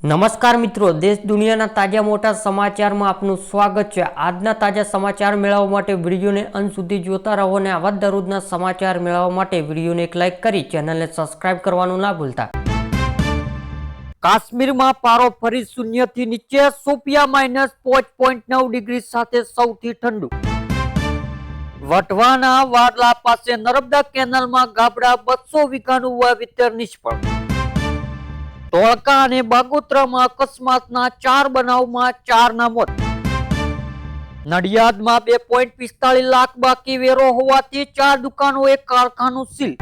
નમસ્કાર મિત્રો, દેશ દુનિયાના તાજા મોટા સમાચારમાં આપનું સ્વાગત છે। આજના તાજા સમાચાર મેળવવા માટે વિડીયોને અંત સુધી જોતા રહો અને આવા દરરોજના સમાચાર મેળવવા માટે વિડીયોને એક લાઇક કરી ચેનલને સબસ્ક્રાઇબ કરવાનું ના ભૂલતા। કાશ્મીરમાં પારો ફરી શૂન્યથી નીચે, શોપિયા -5.9 ડિગ્રી સાથે સૌથી ઠંડુ। વઢવાના વાડલા પાસે નર્મદા કેનાલમાં ગાબડા, 200 વીઘાનું વાવેતર નિષ્ફળ। ધોળકા અને બાગોતરામાં અકસ્માતના 4 બનાવમાં 4ના મોત। નડિયાદમાં 2.45 લાખ બાકી વેરો હોવાથી 4 દુકાનો, 1 કારખાનું સીલ।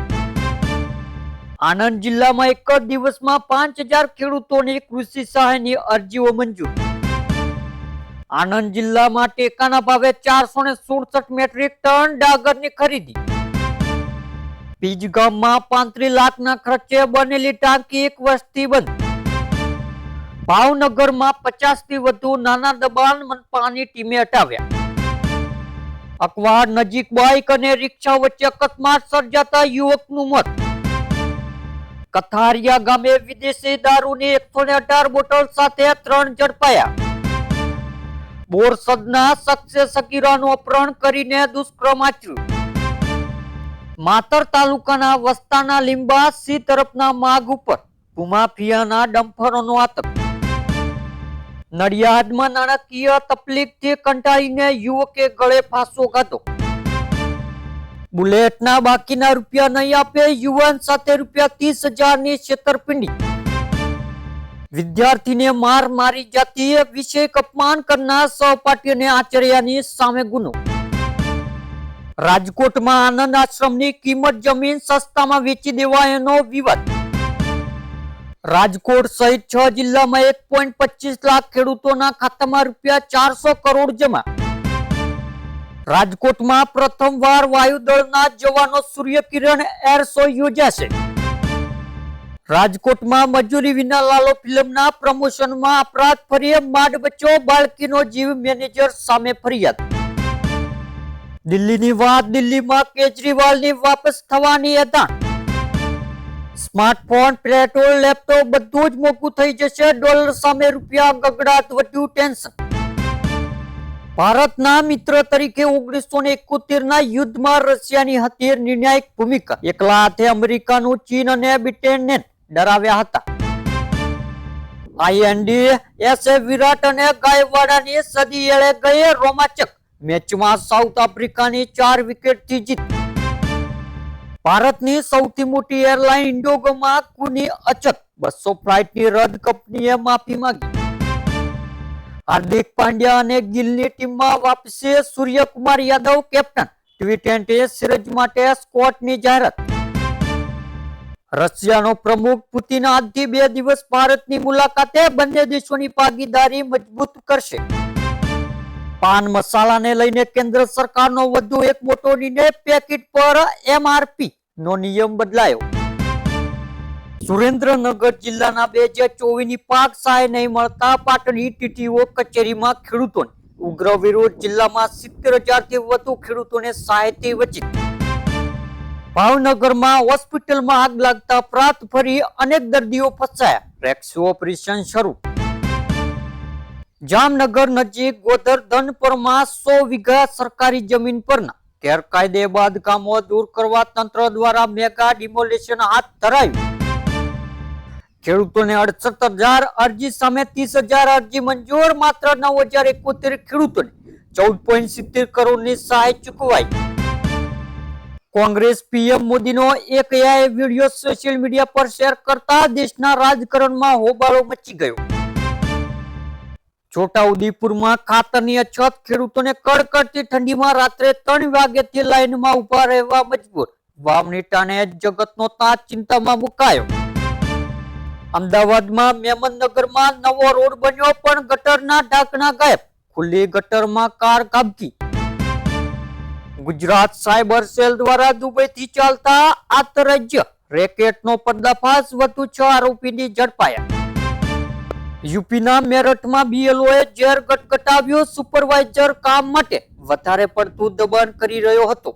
આણંદ જિલ્લામાં એક જ દિવસમાં 5000 ખેડૂતોની કૃષિ સહાયની અરજીઓ મંજૂર। આણંદ જિલ્લામાં ટેકાના ભાવે 467 મેટ્રિક ટન ડાંગરની ખરીદી। બીજ ગામમાં 35 લાખના ખર્ચે બનેલી ટાંકી 1 વર્ષથી બંધ। ભાવનગરમાં 50 થી વધુ નાના દબાણ મનપાની ટીમે હટાવ્યા। અકવાડ નજીક બાઇક અને રિક્ષા વચ્ચે અકસ્માત સર્જાતા યુવકનું મોત। કથારિયા ગામે વિદેશી દારૂની 118 બોટલ સાથે 3 ઝડપાયા। બોરસદના શખ્સે સગીરાનું અપહરણ કરીને દુષ્કર્મ આચર્યું। માતર તાલુકાના વસ્તાના લીંબા સી તરફના માર્ગ ઉપર ભૂમાફિયાના ડમ્પરોનો આતંક। નડિયાદમાં નાણાકીય તકલીફથી કંટાળીને યુવકે ગળે ફાંસો ખાધો। બુલેટના બાકીના રૂપિયા નહીં આપે, યુવાન સાથે ₹30,000ની છેતરપિંડી। વિદ્યાર્થીને મારી જાતી વિષયક અપમાન કરનાર સહપાઠીને આચર્યાની સામે ગુનો। રાજકોટમાં આનંદ આશ્રમની કિંમત જમીન સસ્તામાં વેચી દેવાયાનો વિવાદ। રાજકોટ સહિત 6 જિલ્લામાં 1.25 લાખ ખેડૂતોના ખાતામાં ₹400 કરોડ જમા। રાજકોટમાં પ્રથમવાર વાયુદળના જવાનો સૂર્યકિરણ એર શો યોજાશે। રાજકોટમાં મજૂરી વિના લાલો ફિલ્મના પ્રમોશનમાં અપરાધ ફરીએ માંડ બચ્યો, બાળકીનો જીવ, મેનેજર સામે ફરિયાદ। દિલ્હીની વાત દિલ્હીમાં કેજરીવાલની વાપસ થવાની એલાન। સ્માર્ટફોન, પેટ્રોલ, લેપટોપ બધું જ મોંઘું થઈ જશે, ડોલર સામે રૂપિયા ગગડાટ, વધ્યું ટેન્શન। ભારતના મિત્ર તરીકે 1971ના યુદ્ધમાં રશિયાની હતી નિર્ણાયક ભૂમિકા। એકલા હાથે અમેરિકાનું ચીન અને બ્રિટેનને ડરાવ્યા હતા। INDSA વિરાટ અને ગાયકવાડની સદી એળે ગઈ રોમાંચક મેચમાં સાઉથ આફ્રિકાની 4 વિકેટથી જીત। ભારતની સૌથી મોટી એરલાઇન ઇન્ડિગોમાં કુની અછત, 200 ફ્લાઇટની રદ, કંપનીએ માફી માંગી। હાર્દિક પાંડ્યા અને ગિલની ટીમમાં વાપસી, Suryakumar Yadav captain. T20 series માટે સ્કોટની જાહેરાત। રશિયાનો પ્રમુખ પુતિન આજથી 2 દિવસ ભારતની મુલાકાતે, બંને દેશોની ભાગીદારી મજબૂત કરશે। પાન મસાલાને લઈને કેન્દ્ર સરકારનો વધુ એક મોટો નિર્ણય, પેકેટ પર MRP નો નિયમ બદલાયો। સુરેન્દ્રનગર જિલ્લાના 2024ની પાક સહાય નહીં મળતા પાટણની TTO કચેરીમાં ખેડૂતોને ઉગ્ર વિરોધ। જિલ્લામાં 70,000 થી વધુ ખેડૂતોને સહાયથી વંચિત। ભાવનગરમાં હોસ્પિટલમાં આગ લાગતા અફરાત ફરી, અનેક દર્દીઓ ફસાયા, રેસ્ક્યુ ઓપરેશન શરૂ। જામનગર નજીક ગોધરધનપુરમાં 100 વીઘા સરકારી જમીન પરના ગેરકાયદે બાંધકામો દૂર કરવા તંત્ર દ્વારા મેગા ડિમોલિશન હાથ ધરાયું। ખેડૂતોને 68,000 અરજી સામે 30,000 અરજી મંજૂર, માત્ર 9,071 ખેડૂતોને 14.70 કરોડની સહાય ચૂકવાઈ। કોંગ્રેસ PM મોદીનો એક AI વિડીયો સોશિયલ મીડિયા પર શેર કરતા દેશના રાજકારણમાં હોબાળો મચી ગયો। છોટાઉદેપુરમાં ખાતરની અછત, ખેડૂતોને કડકડતી ઠંડીમાં રાત્રે 3 વાગ્યાથી લાઈનમાં ઉભા રહેવા મજબૂર। વાવણી ટાણે જગતનો તાત ચિંતામાં મુકાયો। અમદાવાદમાં મેમનનગરમાં નવો રોડ બન્યો પણ ગટરના ઢાંકણા ગાયબ, ખુલ્લી ગટરમાં કાર ખાબકી। ગુજરાત સાયબર સેલ દ્વારા દુબઈથી ચાલતા આંતરરાજ્ય રેકેટનો પર્દાફાશ, વધુ 6 આરોપીની ઝડપાયા। યુપીના મેરઠમાં BLOએ ઝેર ગટગટાવ્યો, સુપરવાઇઝર કામ માટે વધારે પડતું દબાણ કરી રહ્યો હતો।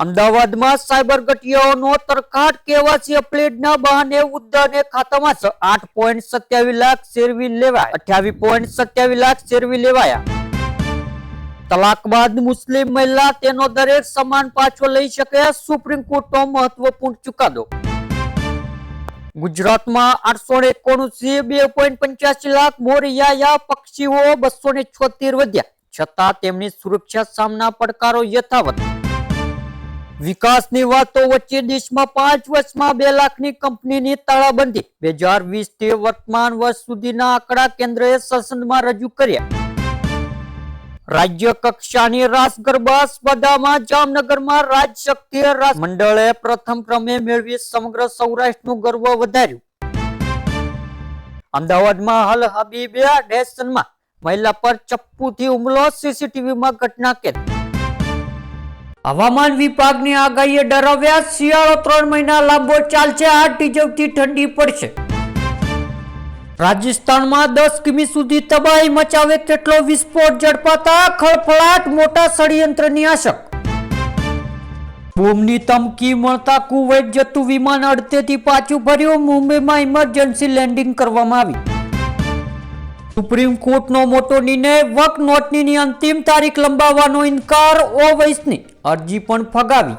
અમદાવાદમાં સાયબર ગઠિયાઓનો તરખાટ કેવાયસી અપડેટના બહાને ઉદ્ધારને ખાતામાં 8.27 લાખ શેરવી લેવાયા. 28.27 લાખ શેરવી લેવાયા. તલાક બાદ મુસ્લિમ મહિલા તેનો દરેક સામાન પાછો લઈ શકે, સુપ્રીમ કોર્ટનો મહત્વપૂર્ણ ચુકાદો. ગુજરાતમાં 891 2.85 લાખ મોરયા પક્ષીઓ 276 વધ્યા, છતાં તેમની સુરક્ષા સામના પડકારો યથાવત. વિકાસની વાતો વચ્ચે દેશમાં 5 વર્ષમાં 2 લાખની કંપનીની તાળાબંધી. 2020 થી વર્તમાન વર્ષ સુધીના આંકડા કેન્દ્રએ સંસદમાં રજૂ કર્યા. રાજ્ય કક્ષાની રાસ ગરબા સ્પર્ધામાં જામનગરમાં રાજશક્તિ રાસ મંડળે પ્રથમ ક્રમે મેળવી સમગ્ર સૌરાષ્ટ્રનું ગર્વ વધાર્યું. અમદાવાદમાં અલ હબીબિયા સ્ટેશનમાં મહિલા પર ચપ્પુથી હુમલો, સીસીટીવીમાં ઘટના કેદ. હવામાન વિભાગની આગાહીએ ડરાવ્યા, શિયાળો 3 મહિના લાંબો ચાલશે, આગ થીજવતી ઠંડી પડશે. રાજસ્થાનમાં 10 કિમી સુધી તબાહી મચાવે તેટલો વિસ્ફોટ ઝડપાતા ખળભળાટ, મોટા ષડયંત્રની આશંકા. બોમ્બની ધમકી મળતા કુવૈત જતું વિમાન અડધેથી પાછું ફર્યું, મુંબઈમાં ઇમરજન્સી લેન્ડિંગ કરવામાં આવી. સુપ્રીમ કોર્ટનો મોટો નિર્ણય, વક્ફ નોટની અંતિમ તારીખ લંબાવવાનો ઇનકાર, ઓવૈસીની અરજી પણ ફગાવી.